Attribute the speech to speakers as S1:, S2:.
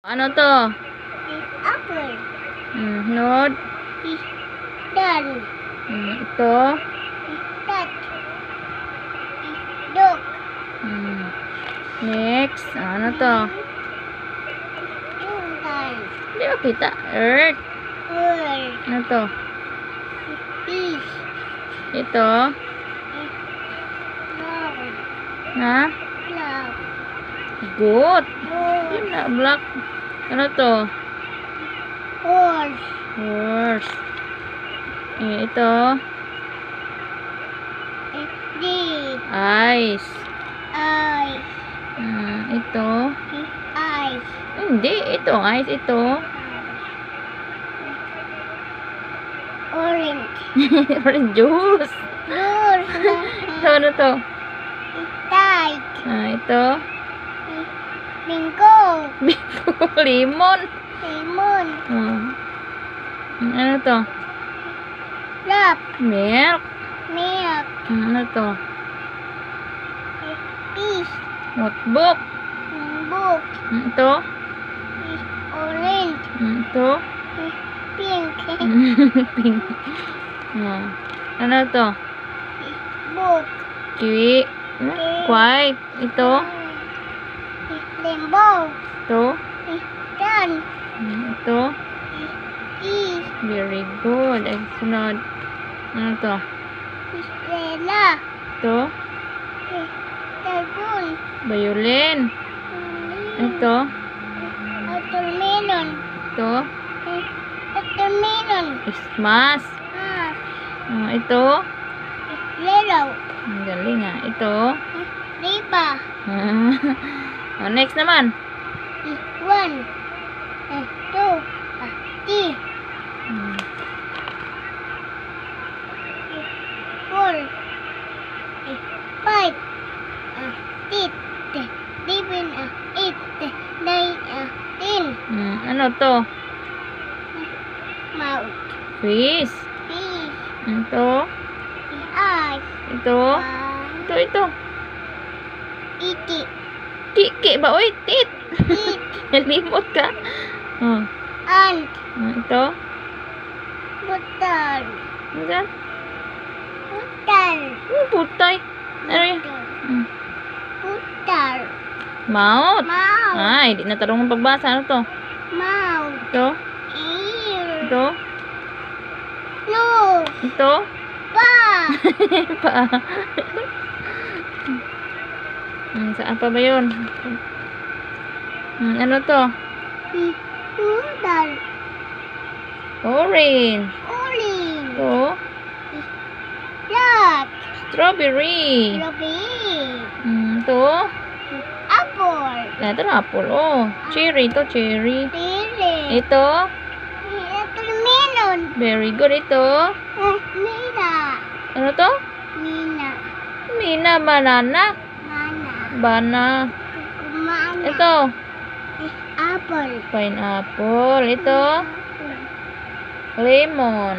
S1: Ano to?
S2: Apple.
S1: Nod.
S2: Done.
S1: Ito.
S2: Cat. Dog.
S1: Next. Ano to?
S2: Time.
S1: Hindi ko kita. Earth.
S2: Bird.
S1: Ano to?
S2: Fish.
S1: Ito.
S2: Love.
S1: Ha?
S2: Love.
S1: Goat.
S2: Goat.
S1: Yun na. Black. Ano to?
S2: Horse.
S1: Horse. Ito.
S2: D.
S1: Ice.
S2: Eye.
S1: Ito.
S2: Eyes.
S1: Hindi. Ito. Ice. Ito.
S2: Orange.
S1: Orange juice.
S2: Goose.
S1: Ito. Ano to?
S2: Tight.
S1: Ito.
S2: Bingo.
S1: Lemon.
S2: Lemon.
S1: Ano to?
S2: Love.
S1: Milk.
S2: Milk.
S1: Ano to?
S2: Fish.
S1: Notebook.
S2: Book.
S1: Ito.
S2: Orange.
S1: Ito.
S2: Pink.
S1: Pink. Ano to?
S2: Book.
S1: Kiwi. White. Ito.
S2: Rainbow.
S1: Ito.
S2: Done.
S1: Ito.
S2: Fish.
S1: Very good. Ay, sunod. Ano to?
S2: Lela.
S1: Ito.
S2: Talbon.
S1: Violin. Ito.
S2: Watermelon.
S1: Ito.
S2: Watermelon.
S1: Christmas. Ito.
S2: Yellow.
S1: Ang galing ah. Ito.
S2: Riba.
S1: Next naman.
S2: 1, 2, 3, 4, 5, 6, 7, 8, 9, 10.
S1: Ano to?
S2: Mouth.
S1: Fish.
S2: Fish.
S1: Ito.
S2: Eyes.
S1: Ito. Ito.
S2: Iti.
S1: Kiki ba? Uy, tit.
S2: Eat.
S1: Nalimot ka.
S2: Ant.
S1: Ito.
S2: Butter.
S1: Ano dyan?
S2: Butter.
S1: Putay. Ano yan?
S2: Butter.
S1: Mouth.
S2: Mouth.
S1: Ay, di na tarong pagbasa. Ano to?
S2: Mouth.
S1: Ito.
S2: Ear.
S1: Ito.
S2: Nose.
S1: Ito.
S2: Pa.
S1: Pa. Saan pa ba yun? Ano to?
S2: Noodle.
S1: Orange.
S2: Orange.
S1: Ito.
S2: Black.
S1: Strawberry.
S2: Strawberry.
S1: Ito.
S2: Apple.
S1: Ito na apple. Oh. Cherry. Ito cherry.
S2: Cherry.
S1: Ito.
S2: Watermelon.
S1: Very good. Ito.
S2: Mina.
S1: Ano to?
S2: Mina.
S1: Mina. Banana.
S2: Mana.
S1: Bana.
S2: Mana.
S1: Ito.
S2: Apple.
S1: Pineapple. Ito. Lemon.